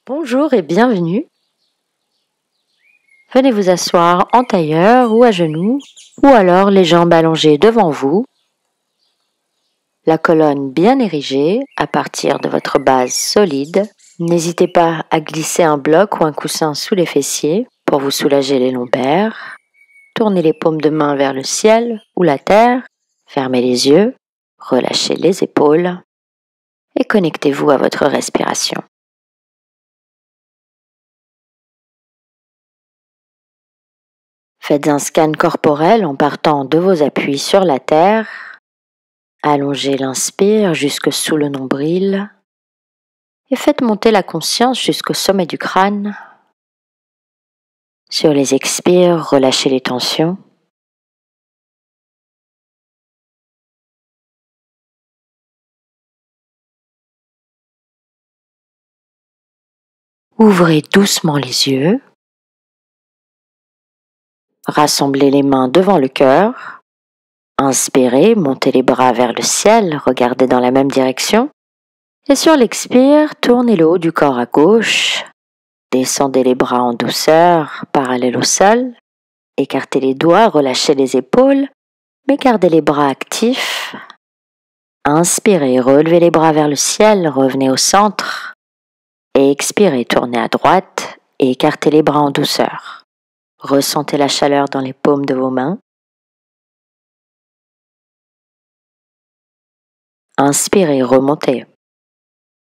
Bonjour et bienvenue. Venez vous asseoir en tailleur ou à genoux, ou alors les jambes allongées devant vous, la colonne bien érigée à partir de votre base solide. N'hésitez pas à glisser un bloc ou un coussin sous les fessiers pour vous soulager les lombaires. Tournez les paumes de main vers le ciel ou la terre, fermez les yeux, relâchez les épaules et connectez-vous à votre respiration. Faites un scan corporel en partant de vos appuis sur la terre. Allongez l'inspire jusque sous le nombril et faites monter la conscience jusqu'au sommet du crâne. Sur les expires, relâchez les tensions. Ouvrez doucement les yeux. Rassemblez les mains devant le cœur. Inspirez, montez les bras vers le ciel, regardez dans la même direction. Et sur l'expire, tournez le haut du corps à gauche. Descendez les bras en douceur, parallèle au sol. Écartez les doigts, relâchez les épaules, mais gardez les bras actifs. Inspirez, relevez les bras vers le ciel, revenez au centre. Et expirez, tournez à droite et écartez les bras en douceur. Ressentez la chaleur dans les paumes de vos mains. Inspirez, remontez.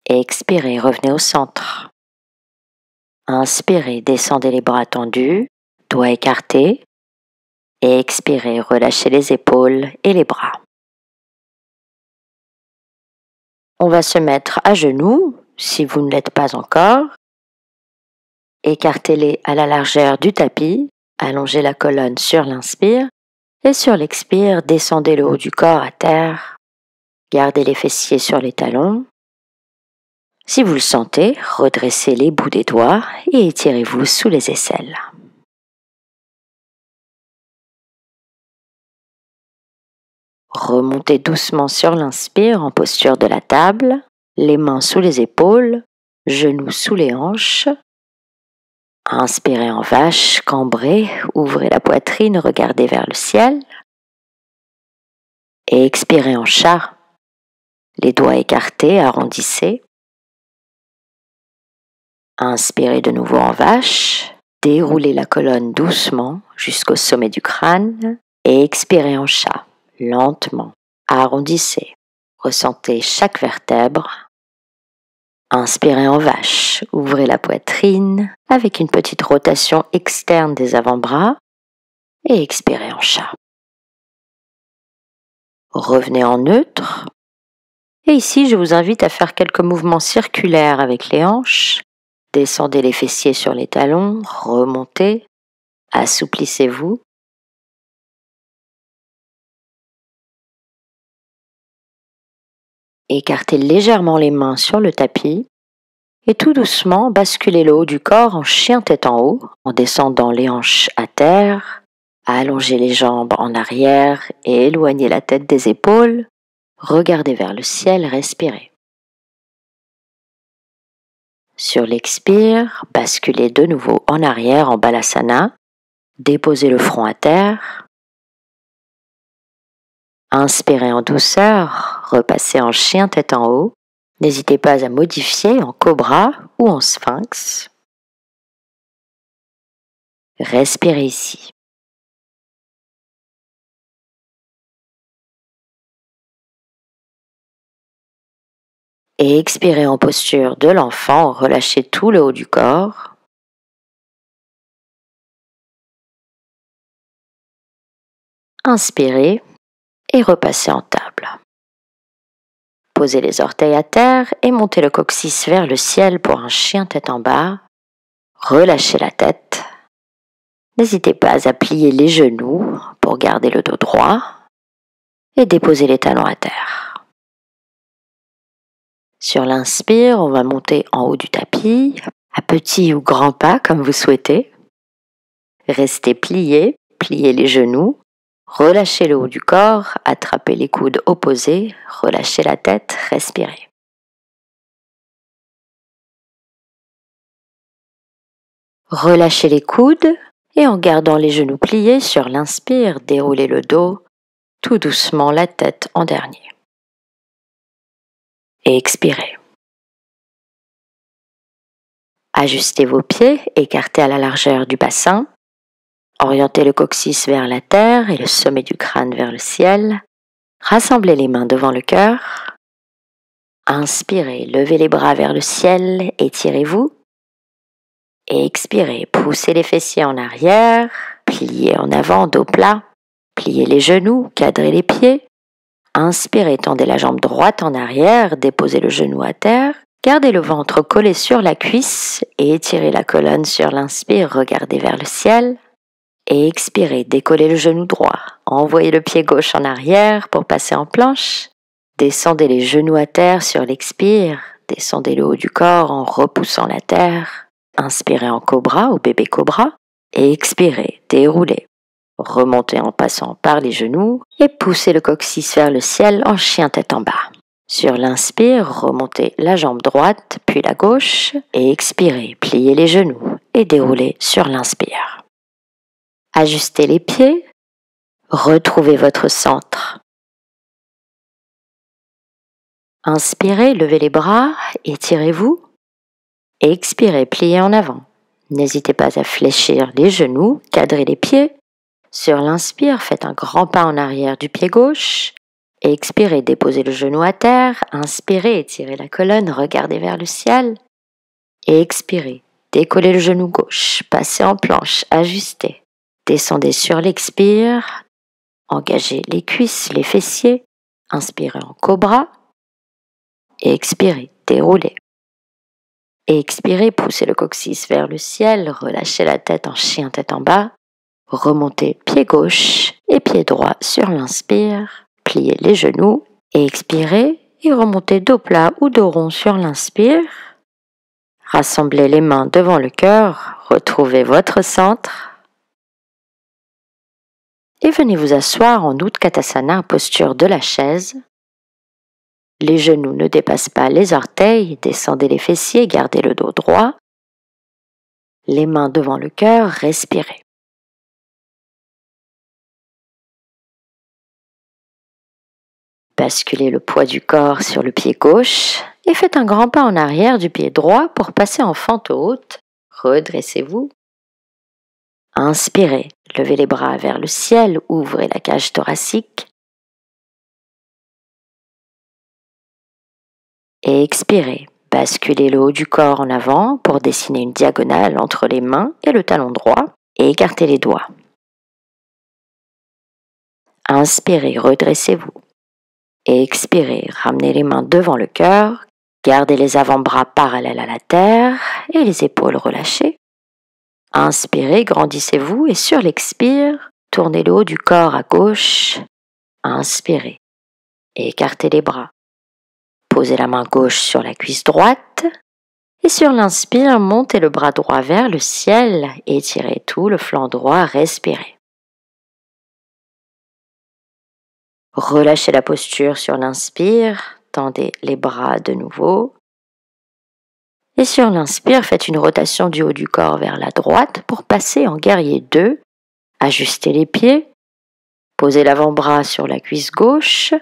Et expirez, revenez au centre. Inspirez, descendez les bras tendus, doigts écartés. Et expirez, relâchez les épaules et les bras. On va se mettre à genoux, si vous ne l'êtes pas encore. Écartez-les à la largeur du tapis, allongez la colonne sur l'inspire et sur l'expire, descendez le haut du corps à terre. Gardez les fessiers sur les talons. Si vous le sentez, redressez les bouts des doigts et étirez-vous sous les aisselles. Remontez doucement sur l'inspire en posture de la table, les mains sous les épaules, genoux sous les hanches. Inspirez en vache, cambrez, ouvrez la poitrine, regardez vers le ciel. Et expirez en chat, les doigts écartés, arrondissez. Inspirez de nouveau en vache, déroulez la colonne doucement jusqu'au sommet du crâne et expirez en chat, lentement, arrondissez. Ressentez chaque vertèbre. Inspirez en vache, ouvrez la poitrine avec une petite rotation externe des avant-bras et expirez en chat. Revenez en neutre. Et ici, je vous invite à faire quelques mouvements circulaires avec les hanches. Descendez les fessiers sur les talons, remontez, assouplissez-vous. Écartez légèrement les mains sur le tapis et tout doucement basculez le haut du corps en chien tête en haut, en descendant les hanches à terre, allongez les jambes en arrière et éloignez la tête des épaules. Regardez vers le ciel, respirez. Sur l'expire, basculez de nouveau en arrière en Balasana. Déposez le front à terre. Inspirez en douceur, repassez en chien tête en haut. N'hésitez pas à modifier en cobra ou en sphinx. Respirez ici. Et expirez en posture de l'enfant, relâchez tout le haut du corps. Inspirez et repassez en table. Posez les orteils à terre et montez le coccyx vers le ciel pour un chien tête en bas. Relâchez la tête. N'hésitez pas à plier les genoux pour garder le dos droit et déposer les talons à terre. Sur l'inspire, on va monter en haut du tapis, à petits ou grands pas comme vous souhaitez. Restez pliés, pliez les genoux, relâchez le haut du corps, attrapez les coudes opposés, relâchez la tête, respirez. Relâchez les coudes et en gardant les genoux pliés sur l'inspire, déroulez le dos, tout doucement la tête en dernier. Et expirez. Ajustez vos pieds, écartés à la largeur du bassin. Orientez le coccyx vers la terre et le sommet du crâne vers le ciel. Rassemblez les mains devant le cœur. Inspirez, levez les bras vers le ciel, étirez-vous. Et expirez, poussez les fessiers en arrière, pliez en avant, dos plat. Pliez les genoux, cadrez les pieds. Inspirez, tendez la jambe droite en arrière, déposez le genou à terre. Gardez le ventre collé sur la cuisse et étirez la colonne sur l'inspire, regardez vers le ciel. Et expirez, décollez le genou droit. Envoyez le pied gauche en arrière pour passer en planche. Descendez les genoux à terre sur l'expire. Descendez le haut du corps en repoussant la terre. Inspirez en cobra ou bébé cobra. Et expirez, déroulez. Remontez en passant par les genoux et poussez le coccyx vers le ciel en chien tête en bas. Sur l'inspire, remontez la jambe droite, puis la gauche, et expirez, pliez les genoux et déroulez sur l'inspire. Ajustez les pieds, retrouvez votre centre. Inspirez, levez les bras, étirez-vous, et expirez, pliez en avant. N'hésitez pas à fléchir les genoux, cadrez les pieds. Sur l'inspire, faites un grand pas en arrière du pied gauche. Et expirez, déposez le genou à terre. Inspirez, étirez la colonne, regardez vers le ciel. Et expirez, décollez le genou gauche, passez en planche, ajustez. Descendez sur l'expire, engagez les cuisses, les fessiers. Inspirez en cobra. Et expirez, déroulez. Et expirez, poussez le coccyx vers le ciel, relâchez la tête en chien tête en bas. Remontez pied gauche et pied droit sur l'inspire. Pliez les genoux et expirez et remontez dos plat ou dos rond sur l'inspire. Rassemblez les mains devant le cœur, retrouvez votre centre et venez vous asseoir en Utkatasana, posture de la chaise. Les genoux ne dépassent pas les orteils, descendez les fessiers, gardez le dos droit. Les mains devant le cœur, respirez. Basculez le poids du corps sur le pied gauche et faites un grand pas en arrière du pied droit pour passer en fente haute. Redressez-vous. Inspirez, levez les bras vers le ciel, ouvrez la cage thoracique. Et expirez, basculez le haut du corps en avant pour dessiner une diagonale entre les mains et le talon droit et écartez les doigts. Inspirez, redressez-vous. Et expirez, ramenez les mains devant le cœur, gardez les avant-bras parallèles à la terre et les épaules relâchées. Inspirez, grandissez-vous et sur l'expire, tournez le haut du corps à gauche. Inspirez et écartez les bras. Posez la main gauche sur la cuisse droite et sur l'inspire, montez le bras droit vers le ciel, étirez tout le flanc droit, respirez. Relâchez la posture sur l'inspire, tendez les bras de nouveau. Et sur l'inspire, faites une rotation du haut du corps vers la droite pour passer en guerrier 2. Ajustez les pieds, posez l'avant-bras sur la cuisse gauche.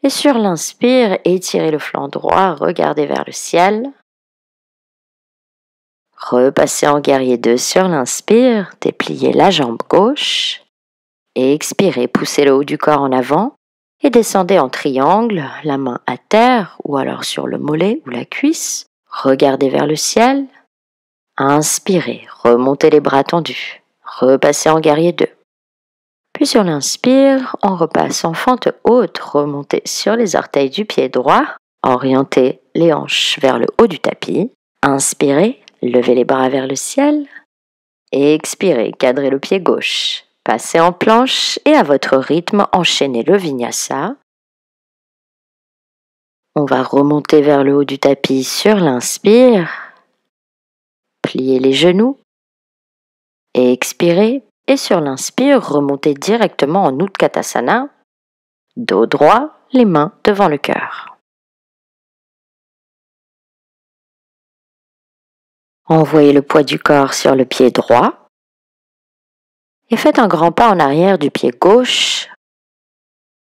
Et sur l'inspire, étirez le flanc droit, regardez vers le ciel. Repassez en guerrier 2 sur l'inspire, dépliez la jambe gauche. Et expirez, poussez le haut du corps en avant. Et descendez en triangle, la main à terre ou alors sur le mollet ou la cuisse. Regardez vers le ciel. Inspirez, remontez les bras tendus. Repassez en guerrier 2. Puis sur l'inspire, on repasse en fente haute, remontez sur les orteils du pied droit. Orientez les hanches vers le haut du tapis. Inspirez, levez les bras vers le ciel. Et expirez, cadrez le pied gauche. Passez en planche et à votre rythme, enchaînez le vinyasa. On va remonter vers le haut du tapis sur l'inspire. Pliez les genoux. Et expirez. Et sur l'inspire, remontez directement en Utkatasana. Dos droit, les mains devant le cœur. Envoyez le poids du corps sur le pied droit et faites un grand pas en arrière du pied gauche.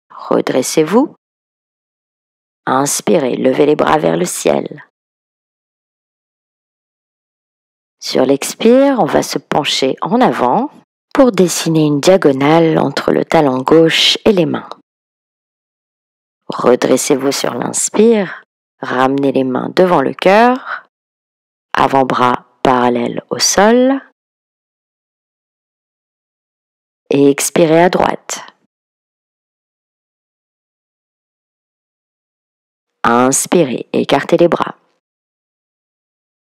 Redressez-vous. Inspirez, levez les bras vers le ciel. Sur l'expire, on va se pencher en avant pour dessiner une diagonale entre le talon gauche et les mains. Redressez-vous sur l'inspire, ramenez les mains devant le cœur, avant-bras parallèles au sol et expirez à droite. Inspirez, écartez les bras.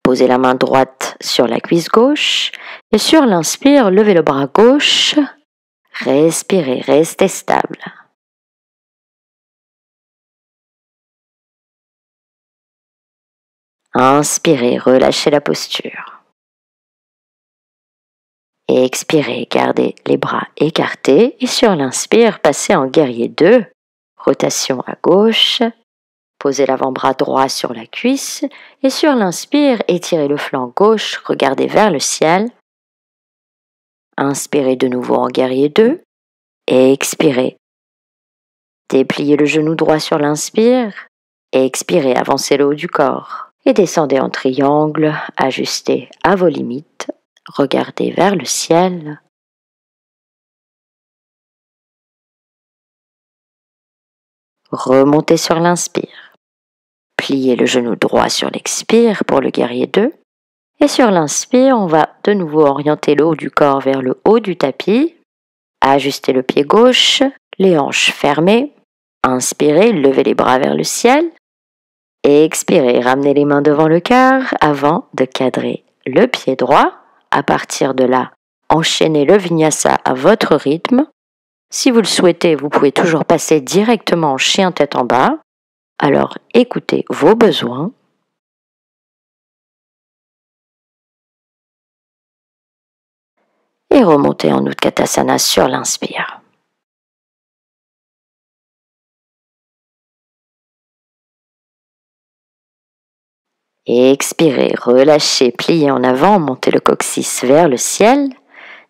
Posez la main droite sur la cuisse gauche et sur l'inspire, levez le bras gauche. Respirez, restez stable. Inspirez, relâchez la posture. Expirez, gardez les bras écartés et sur l'inspire, passez en guerrier 2. Rotation à gauche. Posez l'avant-bras droit sur la cuisse et sur l'inspire, étirez le flanc gauche, regardez vers le ciel. Inspirez de nouveau en guerrier 2 et expirez. Dépliez le genou droit sur l'inspire et expirez, avancez le haut du corps et descendez en triangle, ajustez à vos limites, regardez vers le ciel. Remontez sur l'inspire. Pliez le genou droit sur l'expire pour le guerrier 2. Et sur l'inspire, on va de nouveau orienter le haut du corps vers le haut du tapis. Ajustez le pied gauche, les hanches fermées. Inspirez, levez les bras vers le ciel. Et expirez, ramenez les mains devant le cœur avant de cadrer le pied droit. À partir de là, enchaînez le vinyasa à votre rythme. Si vous le souhaitez, vous pouvez toujours passer directement en chien tête en bas. Alors écoutez vos besoins. Et remontez en Utkatasana sur l'inspire. Et expirez, relâchez, pliez en avant, montez le coccyx vers le ciel.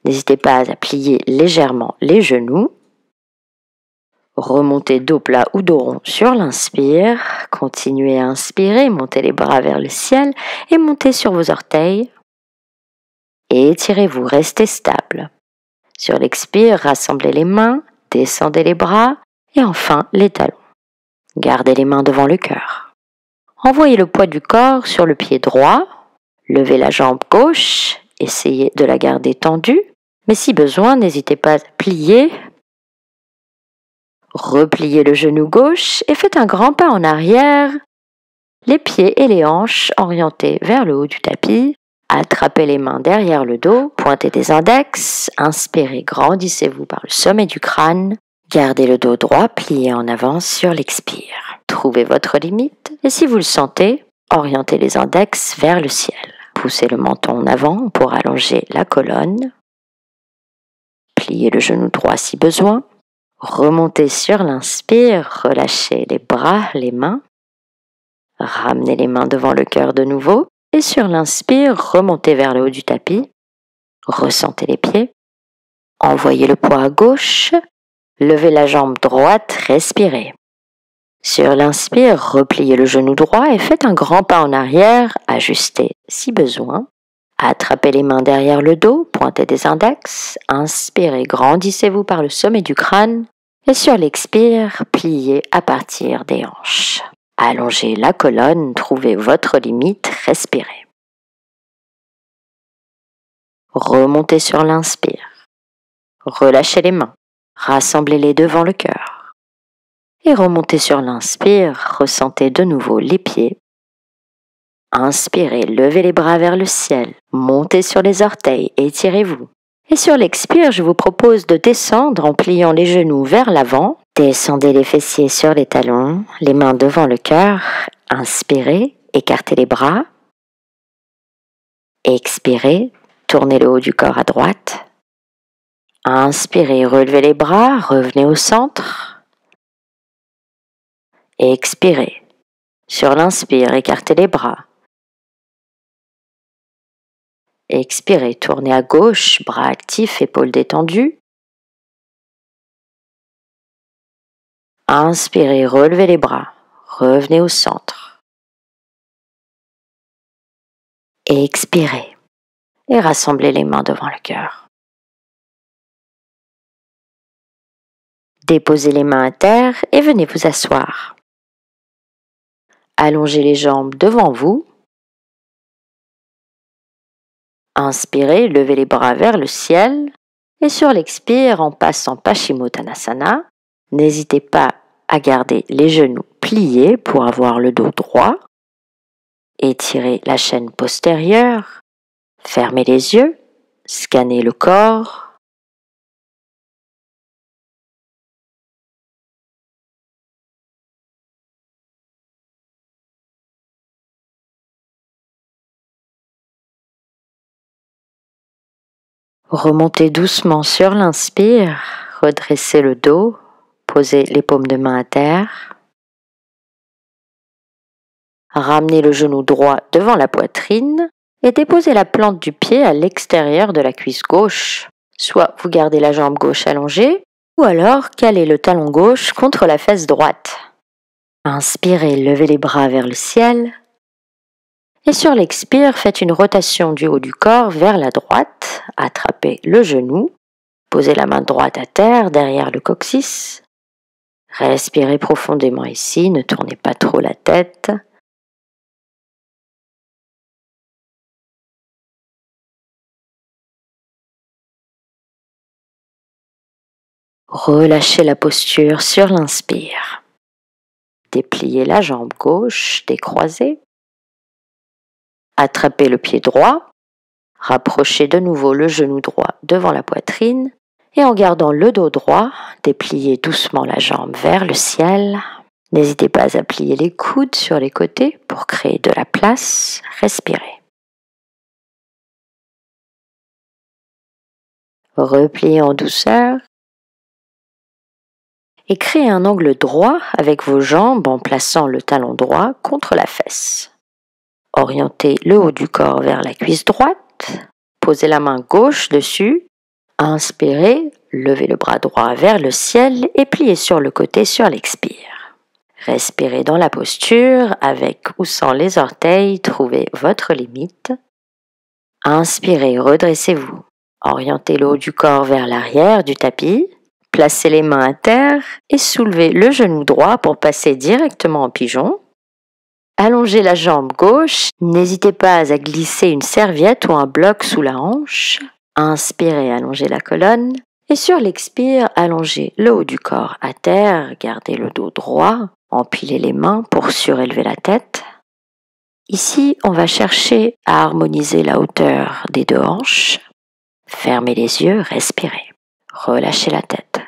N'hésitez pas à plier légèrement les genoux. Remontez dos plat ou dos rond sur l'inspire. Continuez à inspirer, montez les bras vers le ciel et montez sur vos orteils. Et étirez-vous, restez stable. Sur l'expire, rassemblez les mains, descendez les bras et enfin les talons. Gardez les mains devant le cœur. Envoyez le poids du corps sur le pied droit. Levez la jambe gauche, essayez de la garder tendue, mais si besoin, n'hésitez pas à plier. Repliez le genou gauche et faites un grand pas en arrière. Les pieds et les hanches orientés vers le haut du tapis. Attrapez les mains derrière le dos, pointez des index, inspirez, grandissez-vous par le sommet du crâne. Gardez le dos droit plié en avant sur l'expire. Trouvez votre limite et si vous le sentez, orientez les index vers le ciel. Poussez le menton en avant pour allonger la colonne. Pliez le genou droit si besoin. Remontez sur l'inspire, relâchez les bras, les mains. Ramenez les mains devant le cœur de nouveau. Et sur l'inspire, remontez vers le haut du tapis. Ressentez les pieds. Envoyez le poids à gauche. Levez la jambe droite, respirez. Sur l'inspire, repliez le genou droit et faites un grand pas en arrière, ajustez si besoin. Attrapez les mains derrière le dos, pointez des index, inspirez, grandissez-vous par le sommet du crâne et sur l'expire, pliez à partir des hanches. Allongez la colonne, trouvez votre limite, respirez. Remontez sur l'inspire. Relâchez les mains, rassemblez-les devant le cœur. Et remontez sur l'inspire, ressentez de nouveau les pieds. Inspirez, levez les bras vers le ciel, montez sur les orteils, étirez-vous. Et sur l'expire, je vous propose de descendre en pliant les genoux vers l'avant. Descendez les fessiers sur les talons, les mains devant le cœur. Inspirez, écartez les bras. Expirez, tournez le haut du corps à droite. Inspirez, relevez les bras, revenez au centre. Expirez. Sur l'inspire, écartez les bras. Expirez, tournez à gauche, bras actifs, épaules détendues. Inspirez, relevez les bras, revenez au centre. Expirez et rassemblez les mains devant le cœur. Déposez les mains à terre et venez vous asseoir. Allongez les jambes devant vous. Inspirez, levez les bras vers le ciel et sur l'expire, en passant Paschimottanasana, n'hésitez pas à garder les genoux pliés pour avoir le dos droit. Étirez la chaîne postérieure, fermez les yeux, scannez le corps. Remontez doucement sur l'inspire, redressez le dos, posez les paumes de main à terre. Ramenez le genou droit devant la poitrine et déposez la plante du pied à l'extérieur de la cuisse gauche. Soit vous gardez la jambe gauche allongée, ou alors calez le talon gauche contre la fesse droite. Inspirez, levez les bras vers le ciel. Et sur l'expire, faites une rotation du haut du corps vers la droite. Attrapez le genou. Posez la main droite à terre derrière le coccyx. Respirez profondément ici, ne tournez pas trop la tête. Relâchez la posture sur l'inspire. Dépliez la jambe gauche, décroisez. Attrapez le pied droit. Rapprochez de nouveau le genou droit devant la poitrine. Et en gardant le dos droit, dépliez doucement la jambe vers le ciel. N'hésitez pas à plier les coudes sur les côtés pour créer de la place. Respirez. Repliez en douceur. Et créez un angle droit avec vos jambes en plaçant le talon droit contre la fesse. Orientez le haut du corps vers la cuisse droite. Posez la main gauche dessus. Inspirez, levez le bras droit vers le ciel et pliez sur le côté sur l'expire. Respirez dans la posture avec ou sans les orteils, trouvez votre limite. Inspirez, redressez-vous. Orientez le haut du corps vers l'arrière du tapis. Placez les mains à terre et soulevez le genou droit pour passer directement en pigeon. Allongez la jambe gauche. N'hésitez pas à glisser une serviette ou un bloc sous la hanche. Inspirez, allongez la colonne. Et sur l'expire, allongez le haut du corps à terre. Gardez le dos droit. Empilez les mains pour surélever la tête. Ici, on va chercher à harmoniser la hauteur des deux hanches. Fermez les yeux, respirez. Relâchez la tête.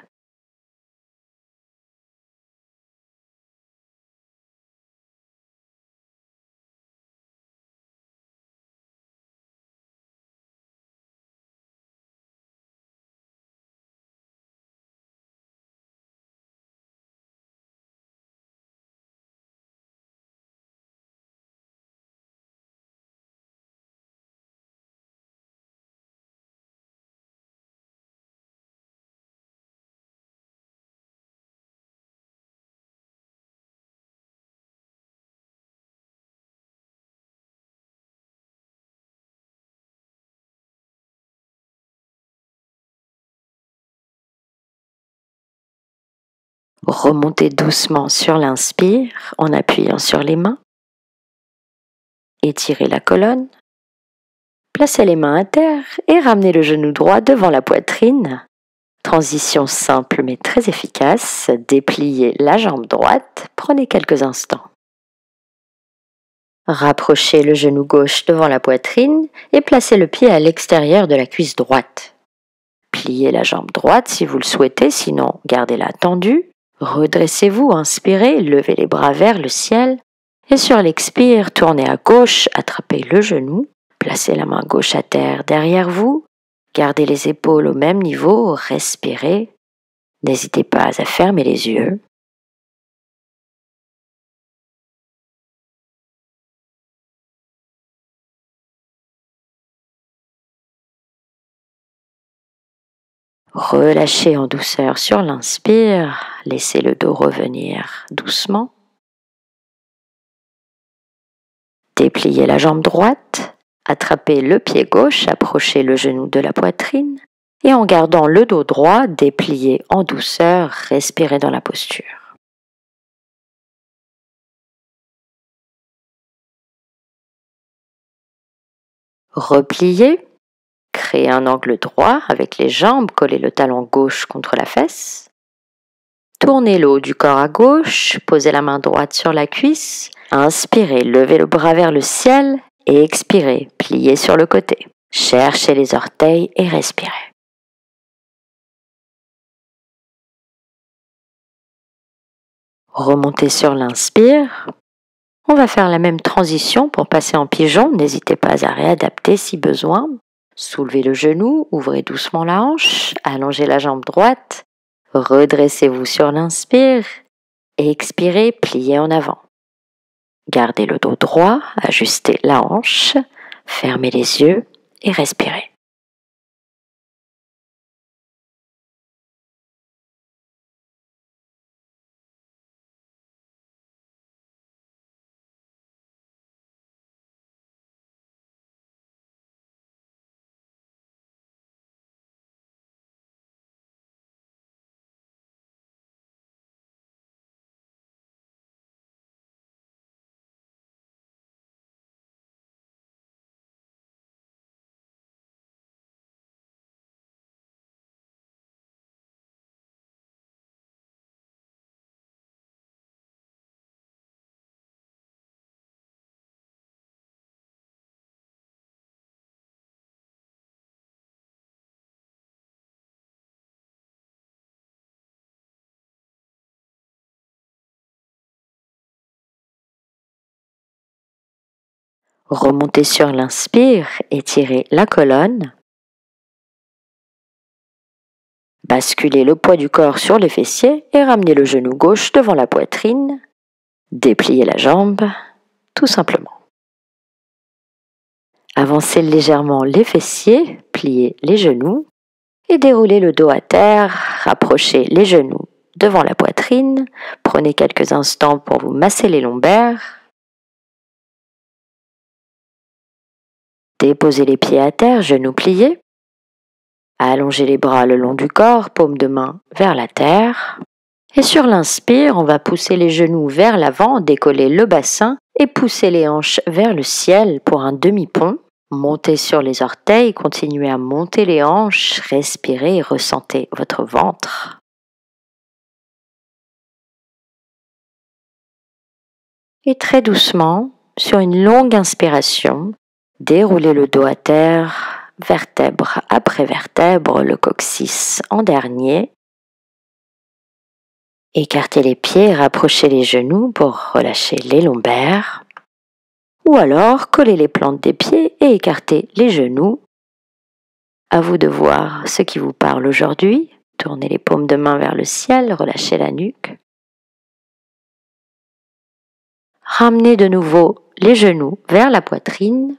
Remontez doucement sur l'inspire en appuyant sur les mains. Étirez la colonne. Placez les mains à terre et ramenez le genou droit devant la poitrine. Transition simple mais très efficace. Dépliez la jambe droite. Prenez quelques instants. Rapprochez le genou gauche devant la poitrine et placez le pied à l'extérieur de la cuisse droite. Pliez la jambe droite si vous le souhaitez, sinon gardez-la tendue. Redressez-vous, inspirez, levez les bras vers le ciel et sur l'expire, tournez à gauche, attrapez le genou, placez la main gauche à terre derrière vous, gardez les épaules au même niveau, respirez, n'hésitez pas à fermer les yeux. Relâchez en douceur sur l'inspire, laissez le dos revenir doucement. Dépliez la jambe droite, attrapez le pied gauche, approchez le genou de la poitrine et en gardant le dos droit, dépliez en douceur, respirez dans la posture. Repliez, créez un angle droit avec les jambes, collez le talon gauche contre la fesse. Tournez le haut du corps à gauche, posez la main droite sur la cuisse, inspirez, levez le bras vers le ciel et expirez, pliez sur le côté. Cherchez les orteils et respirez. Remontez sur l'inspire. On va faire la même transition pour passer en pigeon. N'hésitez pas à réadapter si besoin. Soulevez le genou, ouvrez doucement la hanche, allongez la jambe droite, redressez-vous sur l'inspire et expirez, pliez en avant. Gardez le dos droit, ajustez la hanche, fermez les yeux et respirez. Remontez sur l'inspire, étirez la colonne. Basculez le poids du corps sur les fessiers et ramenez le genou gauche devant la poitrine. Dépliez la jambe, tout simplement. Avancez légèrement les fessiers, pliez les genoux et déroulez le dos à terre. Rapprochez les genoux devant la poitrine. Prenez quelques instants pour vous masser les lombaires. Déposez les pieds à terre, genoux pliés. Allongez les bras le long du corps, paume de main vers la terre. Et sur l'inspire, on va pousser les genoux vers l'avant, décoller le bassin et pousser les hanches vers le ciel pour un demi-pont. Montez sur les orteils, continuez à monter les hanches, respirez et ressentez votre ventre. Et très doucement, sur une longue inspiration, déroulez le dos à terre, vertèbre après vertèbre, le coccyx en dernier. Écartez les pieds, rapprochez les genoux pour relâcher les lombaires. Ou alors, collez les plantes des pieds et écartez les genoux. À vous de voir ce qui vous parle aujourd'hui. Tournez les paumes de main vers le ciel, relâchez la nuque. Ramenez de nouveau les genoux vers la poitrine.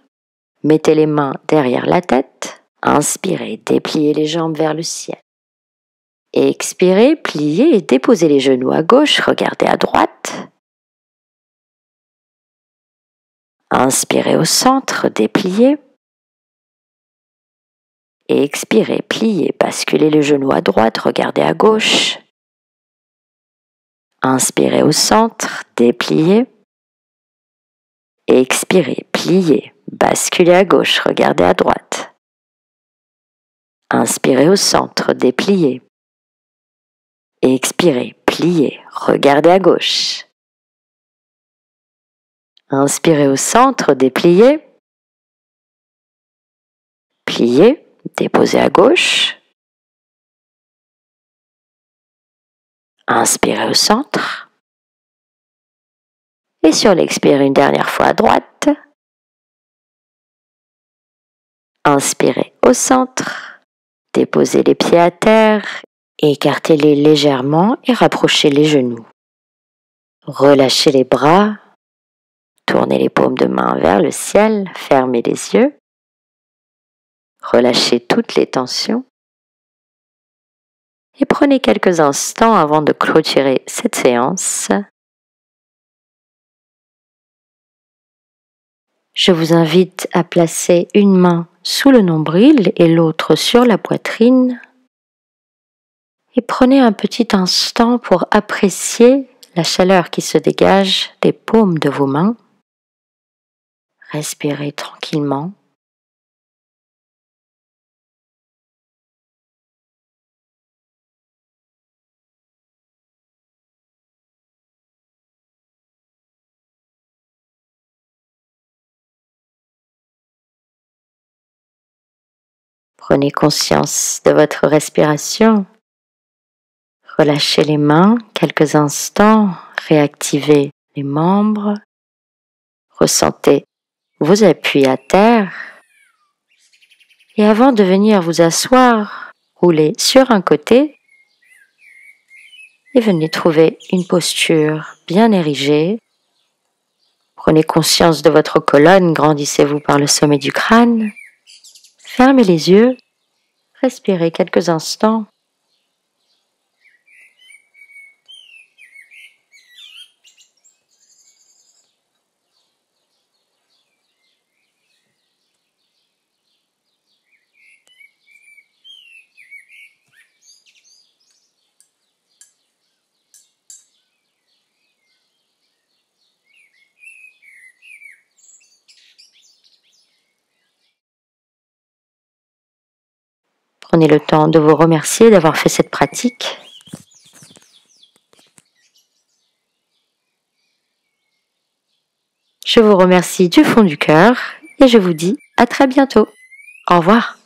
Mettez les mains derrière la tête. Inspirez, dépliez les jambes vers le ciel. Expirez, pliez et déposez les genoux à gauche, regardez à droite. Inspirez au centre, dépliez. Et expirez, pliez, basculez les genoux à droite, regardez à gauche. Inspirez au centre, dépliez. Et expirez, pliez, basculez à gauche, regardez à droite. Inspirez au centre, dépliez. Et expirez, pliez, regardez à gauche. Inspirez au centre, dépliez. Pliez, déposez à gauche. Inspirez au centre. Et sur l'expire, une dernière fois à droite. Inspirez au centre. Déposez les pieds à terre. Écartez-les légèrement et rapprochez les genoux. Relâchez les bras. Tournez les paumes de main vers le ciel. Fermez les yeux. Relâchez toutes les tensions. et prenez quelques instants avant de clôturer cette séance. Je vous invite à placer une main sous le nombril et l'autre sur la poitrine et prenez un petit instant pour apprécier la chaleur qui se dégage des paumes de vos mains. Respirez tranquillement. Prenez conscience de votre respiration. Relâchez les mains quelques instants, réactivez les membres, ressentez vos appuis à terre et avant de venir vous asseoir, roulez sur un côté et venez trouver une posture bien érigée. Prenez conscience de votre colonne, grandissez-vous par le sommet du crâne, fermez les yeux, respirez quelques instants. Prenez le temps de vous remercier d'avoir fait cette pratique. Je vous remercie du fond du cœur et je vous dis à très bientôt. Au revoir.